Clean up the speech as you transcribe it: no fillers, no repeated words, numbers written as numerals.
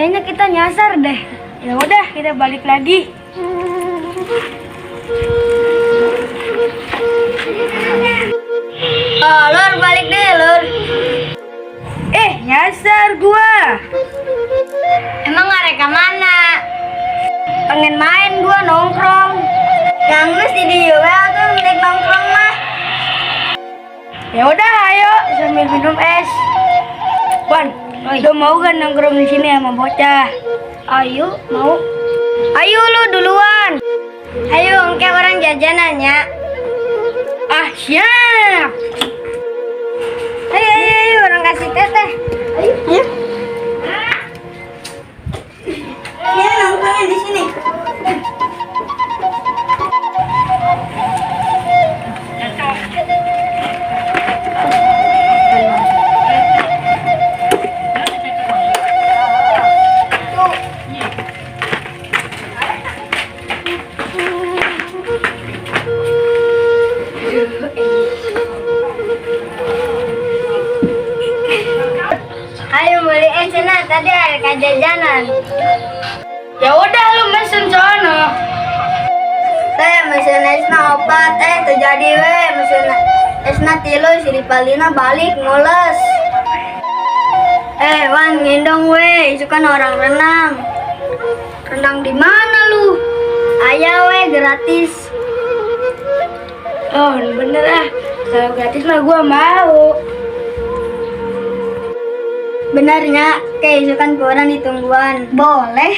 Kayaknya kita nyasar deh. Ya udah, kita balik lagi. Oh, Lur, balik deh, Lur. Nyasar gua. Emang ngarek ke mana? Pengen main gua nongkrong. Yang mesti di UL tuh milik nongkrong mah. Ya udah, ayo sambil minum es. Wan, lu mau kan nongkrong di sini sama bocah? Ayo, mau. Ayo lu duluan. Ayo, kayak orang jajanannya. Ah, siap. Ayo, orang kasih teteh. Ayo. Ya, nongkrongnya di sini. Ayo beli es sana, tadi ada jajanan. Ya udah lu mesen sono. Teh mesen esna opat, terjadi we mesen esna tilo si Ripalina balik mules. Wan ngendong we, itu kan orang renang. Renang di mana lu? Ayo we gratis. Oh, bener ah. Kalau gratis mah gua mau. Benarnya, kayak itu kan koran ditungguan. Boleh.